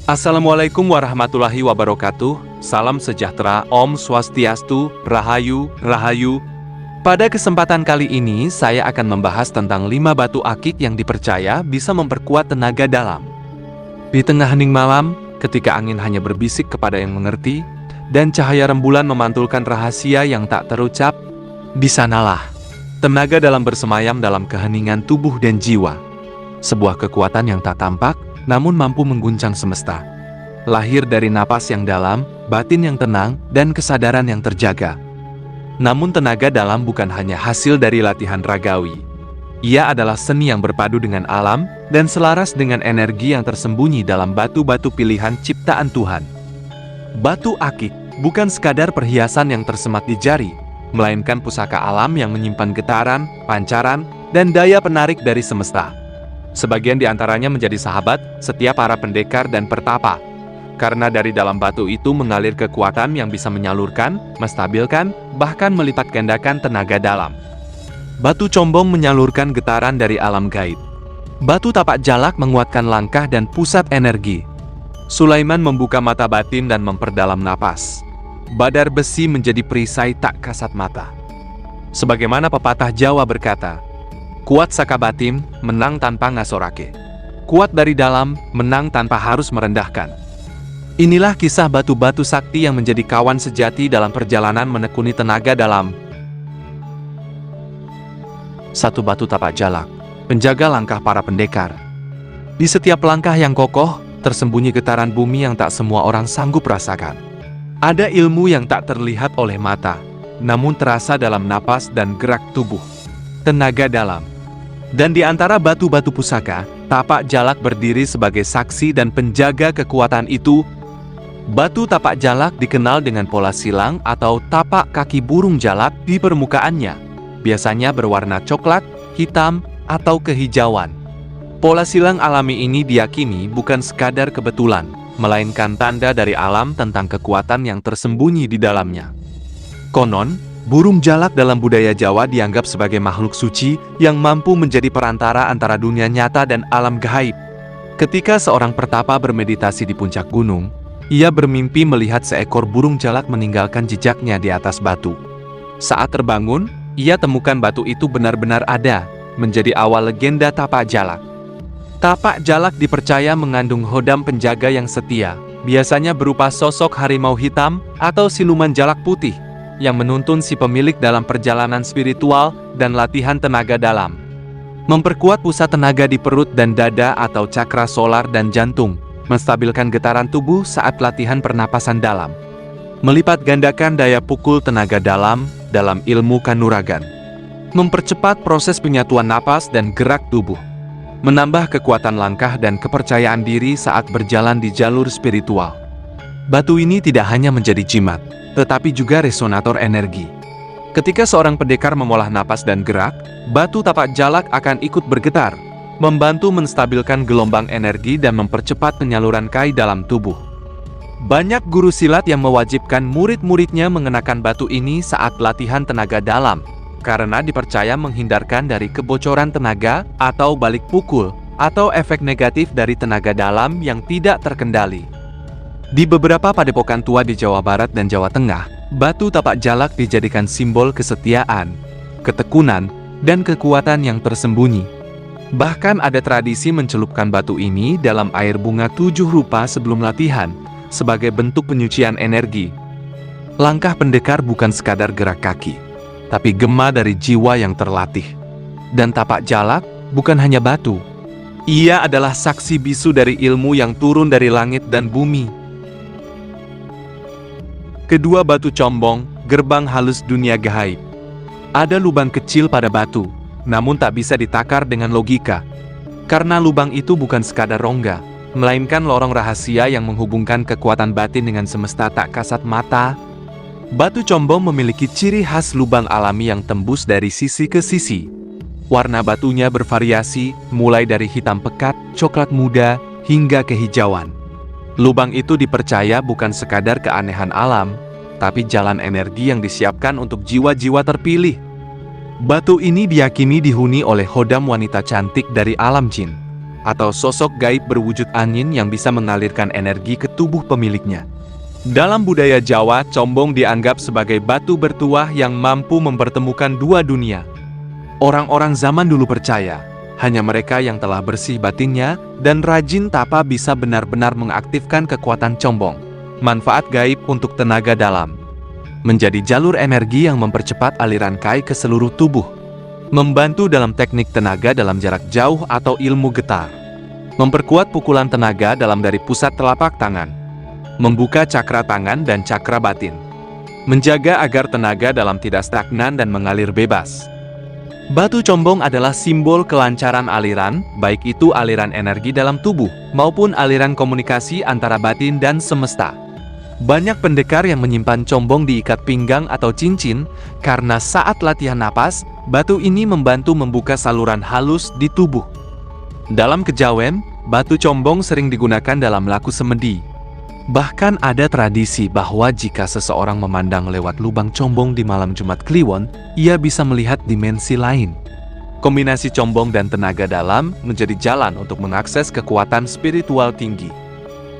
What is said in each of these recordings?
Assalamualaikum warahmatullahi wabarakatuh. Salam sejahtera, Om Swastiastu, Rahayu, Rahayu. Pada kesempatan kali ini, saya akan membahas tentang 5 batu akik yang dipercaya bisa memperkuat tenaga dalam. Di tengah hening malam, ketika angin hanya berbisik kepada yang mengerti, dan cahaya rembulan memantulkan rahasia yang tak terucap, di sanalah tenaga dalam bersemayam dalam keheningan tubuh dan jiwa. Sebuah kekuatan yang tak tampak, namun mampu mengguncang semesta. Lahir dari napas yang dalam, batin yang tenang, dan kesadaran yang terjaga. Namun tenaga dalam bukan hanya hasil dari latihan ragawi. Ia adalah seni yang berpadu dengan alam, dan selaras dengan energi yang tersembunyi dalam batu-batu pilihan ciptaan Tuhan. Batu akik bukan sekadar perhiasan yang tersemat di jari, melainkan pusaka alam yang menyimpan getaran, pancaran, dan daya penarik dari semesta. Sebagian di antaranya menjadi sahabat setiap para pendekar dan pertapa, karena dari dalam batu itu mengalir kekuatan yang bisa menyalurkan, menstabilkan, bahkan melipat gandakan tenaga dalam. Batu combong menyalurkan getaran dari alam gaib. Batu tapak jalak menguatkan langkah dan pusat energi. Sulaiman membuka mata batin dan memperdalam napas. Badar besi menjadi perisai tak kasat mata. Sebagaimana pepatah Jawa berkata, kuat saka batin, menang tanpa ngasorake. Kuat dari dalam, menang tanpa harus merendahkan. Inilah kisah batu-batu sakti yang menjadi kawan sejati dalam perjalanan menekuni tenaga dalam. Satu batu tapak jalak, penjaga langkah para pendekar. Di setiap langkah yang kokoh, tersembunyi getaran bumi yang tak semua orang sanggup rasakan. Ada ilmu yang tak terlihat oleh mata, namun terasa dalam napas dan gerak tubuh. Tenaga dalam. Dan di antara batu-batu pusaka, tapak jalak berdiri sebagai saksi dan penjaga kekuatan itu. Batu tapak jalak dikenal dengan pola silang atau tapak kaki burung jalak di permukaannya. Biasanya berwarna coklat, hitam, atau kehijauan. Pola silang alami ini diyakini bukan sekadar kebetulan, melainkan tanda dari alam tentang kekuatan yang tersembunyi di dalamnya. Konon, burung jalak dalam budaya Jawa dianggap sebagai makhluk suci yang mampu menjadi perantara antara dunia nyata dan alam gaib. Ketika seorang pertapa bermeditasi di puncak gunung, ia bermimpi melihat seekor burung jalak meninggalkan jejaknya di atas batu. Saat terbangun, ia temukan batu itu benar-benar ada, menjadi awal legenda tapak jalak. Tapak jalak dipercaya mengandung hodam penjaga yang setia, biasanya berupa sosok harimau hitam atau siluman jalak putih, yang menuntun si pemilik dalam perjalanan spiritual dan latihan tenaga dalam. Memperkuat pusat tenaga di perut dan dada atau cakra solar dan jantung, menstabilkan getaran tubuh saat latihan pernapasan dalam. Melipat gandakan daya pukul tenaga dalam ilmu kanuragan. Mempercepat proses penyatuan napas dan gerak tubuh. Menambah kekuatan langkah dan kepercayaan diri saat berjalan di jalur spiritual. Batu ini tidak hanya menjadi jimat, tetapi juga resonator energi. Ketika seorang pendekar memolah napas dan gerak, batu tapak jalak akan ikut bergetar, membantu menstabilkan gelombang energi dan mempercepat penyaluran kai dalam tubuh. Banyak guru silat yang mewajibkan murid-muridnya mengenakan batu ini saat latihan tenaga dalam, karena dipercaya menghindarkan dari kebocoran tenaga atau balik pukul, atau efek negatif dari tenaga dalam yang tidak terkendali. Di beberapa padepokan tua di Jawa Barat dan Jawa Tengah, batu tapak jalak dijadikan simbol kesetiaan, ketekunan, dan kekuatan yang tersembunyi. Bahkan ada tradisi mencelupkan batu ini dalam air bunga 7 rupa sebelum latihan, sebagai bentuk penyucian energi. Langkah pendekar bukan sekadar gerak kaki, tapi gema dari jiwa yang terlatih. Dan tapak jalak bukan hanya batu. Ia adalah saksi bisu dari ilmu yang turun dari langit dan bumi. Kedua batu combong, gerbang halus dunia gaib. Ada lubang kecil pada batu, namun tak bisa ditakar dengan logika. Karena lubang itu bukan sekadar rongga, melainkan lorong rahasia yang menghubungkan kekuatan batin dengan semesta tak kasat mata. Batu combong memiliki ciri khas lubang alami yang tembus dari sisi ke sisi. Warna batunya bervariasi, mulai dari hitam pekat, coklat muda, hingga kehijauan. Lubang itu dipercaya bukan sekadar keanehan alam, tapi jalan energi yang disiapkan untuk jiwa-jiwa terpilih. Batu ini diyakini dihuni oleh hodam wanita cantik dari alam jin. atau sosok gaib berwujud angin yang bisa mengalirkan energi ke tubuh pemiliknya. Dalam budaya Jawa, combong dianggap sebagai batu bertuah yang mampu mempertemukan dua dunia. Orang-orang zaman dulu percaya, hanya mereka yang telah bersih batinnya dan rajin tapa bisa benar-benar mengaktifkan kekuatan combong. Manfaat gaib untuk tenaga dalam. Menjadi jalur energi yang mempercepat aliran kai ke seluruh tubuh. Membantu dalam teknik tenaga dalam jarak jauh atau ilmu getar. Memperkuat pukulan tenaga dalam dari pusat telapak tangan. Membuka cakra tangan dan cakra batin. Menjaga agar tenaga dalam tidak stagnan dan mengalir bebas. Batu combong adalah simbol kelancaran aliran, baik itu aliran energi dalam tubuh, maupun aliran komunikasi antara batin dan semesta. Banyak pendekar yang menyimpan combong di ikat pinggang atau cincin, karena saat latihan napas, batu ini membantu membuka saluran halus di tubuh. Dalam kejawen, batu combong sering digunakan dalam laku semedi. Bahkan ada tradisi bahwa jika seseorang memandang lewat lubang combong di malam Jumat Kliwon, ia bisa melihat dimensi lain. Kombinasi combong dan tenaga dalam menjadi jalan untuk mengakses kekuatan spiritual tinggi.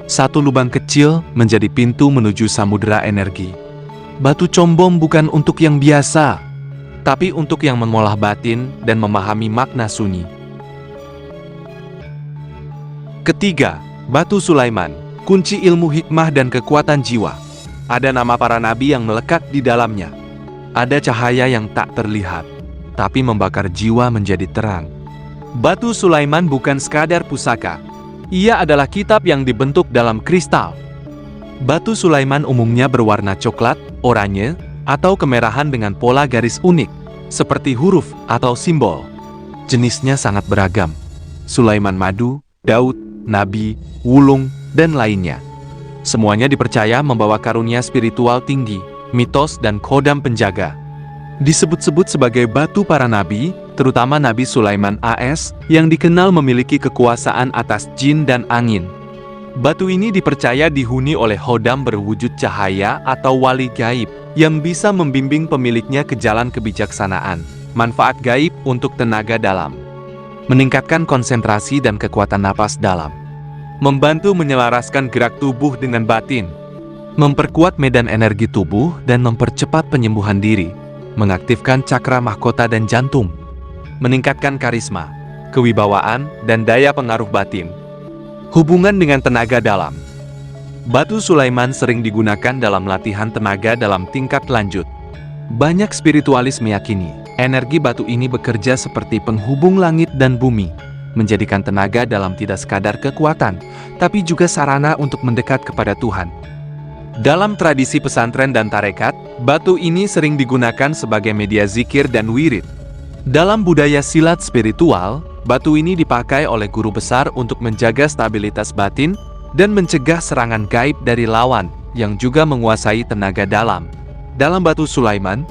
Satu lubang kecil menjadi pintu menuju samudera energi. Batu combong bukan untuk yang biasa, tapi untuk yang mengolah batin dan memahami makna sunyi. Ketiga, Batu Sulaiman, kunci ilmu hikmah dan kekuatan jiwa. Ada nama para nabi yang melekat di dalamnya. Ada cahaya yang tak terlihat, tapi membakar jiwa menjadi terang. Batu Sulaiman bukan sekadar pusaka. Ia adalah kitab yang dibentuk dalam kristal. Batu Sulaiman umumnya berwarna coklat, oranye, atau kemerahan dengan pola garis unik, seperti huruf atau simbol. Jenisnya sangat beragam. Sulaiman madu, Daud, Nabi, Wulung, dan lainnya. Semuanya dipercaya membawa karunia spiritual tinggi, mitos dan kodam penjaga. Disebut-sebut sebagai batu para nabi, terutama Nabi Sulaiman AS, yang dikenal memiliki kekuasaan atas jin dan angin. Batu ini dipercaya dihuni oleh hodam berwujud cahaya atau wali gaib, yang bisa membimbing pemiliknya ke jalan kebijaksanaan. Manfaat gaib untuk tenaga dalam. Meningkatkan konsentrasi dan kekuatan napas dalam. Membantu menyelaraskan gerak tubuh dengan batin. Memperkuat medan energi tubuh dan mempercepat penyembuhan diri. Mengaktifkan cakra mahkota dan jantung. Meningkatkan karisma, kewibawaan, dan daya pengaruh batin. Hubungan dengan tenaga dalam. Batu Sulaiman sering digunakan dalam latihan tenaga dalam tingkat lanjut. Banyak spiritualis meyakini, energi batu ini bekerja seperti penghubung langit dan bumi, menjadikan tenaga dalam tidak sekadar kekuatan, tapi juga sarana untuk mendekat kepada Tuhan. Dalam tradisi pesantren dan tarekat, batu ini sering digunakan sebagai media zikir dan wirid. Dalam budaya silat spiritual, batu ini dipakai oleh guru besar untuk menjaga stabilitas batin dan mencegah serangan gaib dari lawan yang juga menguasai tenaga dalam. Dalam batu Sulaiman,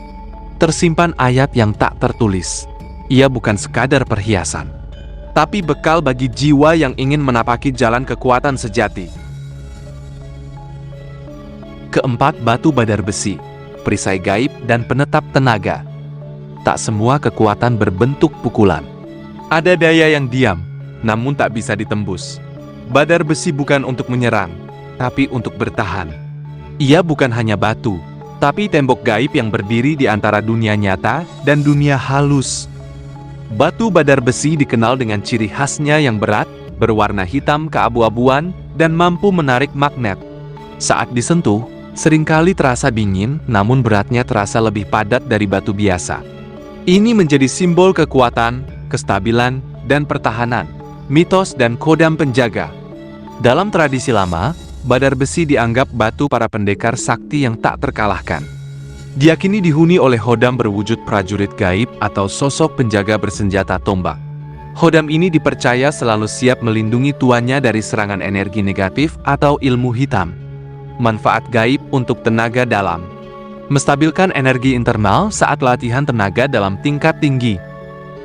tersimpan ayat yang tak tertulis. Ia bukan sekadar perhiasan, tapi bekal bagi jiwa yang ingin menapaki jalan kekuatan sejati. Keempat, batu badar besi, perisai gaib dan penetap tenaga. Tak semua kekuatan berbentuk pukulan. Ada daya yang diam, namun tak bisa ditembus. Badar besi bukan untuk menyerang, tapi untuk bertahan. Ia bukan hanya batu, tapi tembok gaib yang berdiri di antara dunia nyata dan dunia halus. Batu badar besi dikenal dengan ciri khasnya yang berat, berwarna hitam keabu-abuan, dan mampu menarik magnet. Saat disentuh, seringkali terasa dingin, namun beratnya terasa lebih padat dari batu biasa. Ini menjadi simbol kekuatan, kestabilan, dan pertahanan, mitos dan kodam penjaga. Dalam tradisi lama, badar besi dianggap batu para pendekar sakti yang tak terkalahkan. Diyakini dihuni oleh hodam berwujud prajurit gaib atau sosok penjaga bersenjata tombak. Hodam ini dipercaya selalu siap melindungi tuannya dari serangan energi negatif atau ilmu hitam. Manfaat gaib untuk tenaga dalam. Menstabilkan energi internal saat latihan tenaga dalam tingkat tinggi.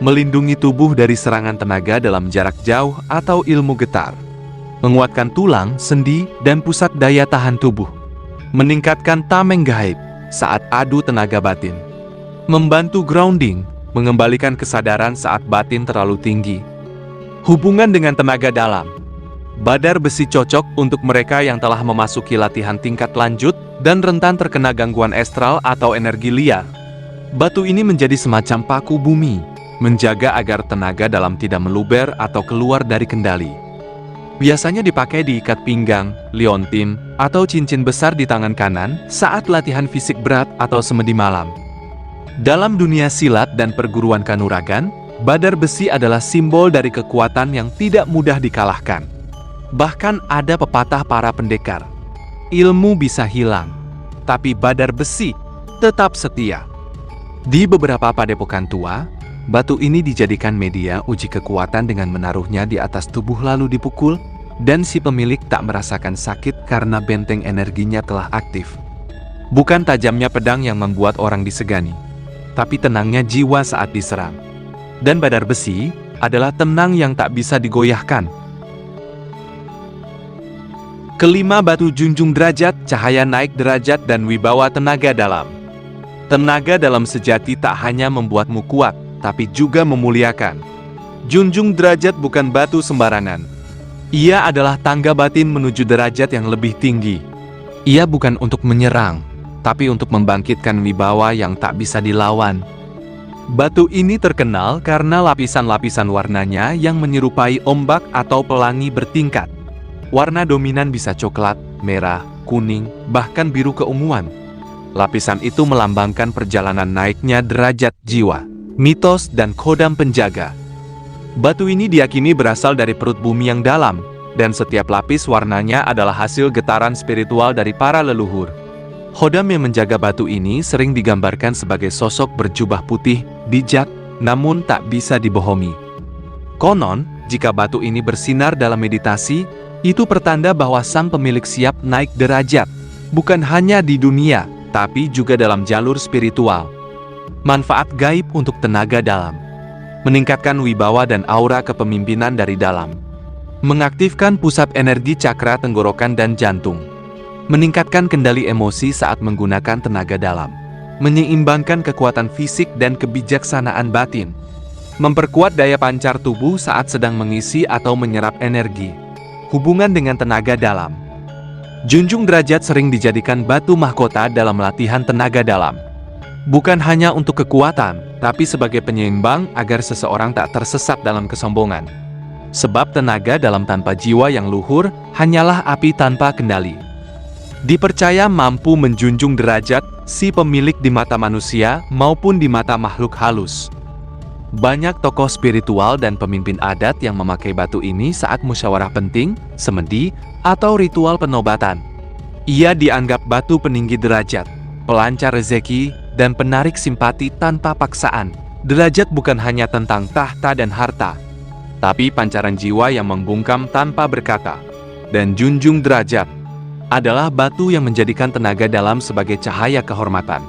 Melindungi tubuh dari serangan tenaga dalam jarak jauh atau ilmu getar. Menguatkan tulang, sendi, dan pusat daya tahan tubuh. Meningkatkan tameng gaib saat adu tenaga batin. Membantu grounding, mengembalikan kesadaran saat batin terlalu tinggi. Hubungan dengan tenaga dalam. Badar besi cocok untuk mereka yang telah memasuki latihan tingkat lanjut dan rentan terkena gangguan astral atau energi liar. Batu ini menjadi semacam paku bumi, menjaga agar tenaga dalam tidak meluber atau keluar dari kendali. Biasanya dipakai di ikat pinggang, liontin, atau cincin besar di tangan kanan saat latihan fisik berat atau semedi malam. Dalam dunia silat dan perguruan kanuragan, badar besi adalah simbol dari kekuatan yang tidak mudah dikalahkan. Bahkan ada pepatah para pendekar, ilmu bisa hilang, tapi badar besi tetap setia. Di beberapa padepokan tua, batu ini dijadikan media uji kekuatan dengan menaruhnya di atas tubuh lalu dipukul, dan si pemilik tak merasakan sakit karena benteng energinya telah aktif. Bukan tajamnya pedang yang membuat orang disegani, tapi tenangnya jiwa saat diserang. Dan badar besi adalah tenang yang tak bisa digoyahkan. Kelima, batu junjung derajat, cahaya naik derajat dan wibawa tenaga dalam. Tenaga dalam sejati tak hanya membuatmu kuat, tapi juga memuliakan. Junjung derajat bukan batu sembarangan. Ia adalah tangga batin menuju derajat yang lebih tinggi. Ia bukan untuk menyerang, tapi untuk membangkitkan wibawa yang tak bisa dilawan. Batu ini terkenal karena lapisan-lapisan warnanya yang menyerupai ombak atau pelangi bertingkat. Warna dominan bisa coklat, merah, kuning, bahkan biru keunguan. Lapisan itu melambangkan perjalanan naiknya derajat jiwa, mitos dan kodam penjaga. Batu ini diyakini berasal dari perut bumi yang dalam, dan setiap lapis warnanya adalah hasil getaran spiritual dari para leluhur. Khodam yang menjaga batu ini sering digambarkan sebagai sosok berjubah putih, bijak, namun tak bisa dibohongi. Konon, jika batu ini bersinar dalam meditasi, itu pertanda bahwa sang pemilik siap naik derajat, bukan hanya di dunia, tapi juga dalam jalur spiritual. Manfaat gaib untuk tenaga dalam. Meningkatkan wibawa dan aura kepemimpinan dari dalam. Mengaktifkan pusat energi cakra tenggorokan dan jantung. Meningkatkan kendali emosi saat menggunakan tenaga dalam. Menyeimbangkan kekuatan fisik dan kebijaksanaan batin. Memperkuat daya pancar tubuh saat sedang mengisi atau menyerap energi. Hubungan dengan tenaga dalam. Junjung derajat sering dijadikan batu mahkota dalam latihan tenaga dalam. Bukan hanya untuk kekuatan, tapi sebagai penyeimbang agar seseorang tak tersesat dalam kesombongan. Sebab tenaga dalam tanpa jiwa yang luhur hanyalah api tanpa kendali. Dipercaya mampu menjunjung derajat si pemilik di mata manusia maupun di mata makhluk halus. Banyak tokoh spiritual dan pemimpin adat yang memakai batu ini saat musyawarah penting, semedi, atau ritual penobatan. Ia dianggap batu peninggi derajat, pelancar rezeki, dan penarik simpati tanpa paksaan. Derajat bukan hanya tentang tahta dan harta, tapi pancaran jiwa yang membungkam tanpa berkata. Dan junjung derajat adalah batu yang menjadikan tenaga dalam sebagai cahaya kehormatan.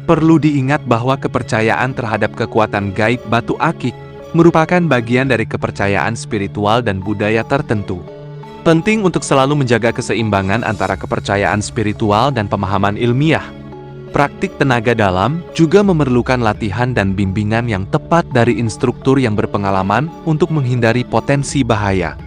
Perlu diingat bahwa kepercayaan terhadap kekuatan gaib batu akik merupakan bagian dari kepercayaan spiritual dan budaya tertentu. Penting untuk selalu menjaga keseimbangan antara kepercayaan spiritual dan pemahaman ilmiah. Praktik tenaga dalam juga memerlukan latihan dan bimbingan yang tepat dari instruktur yang berpengalaman untuk menghindari potensi bahaya.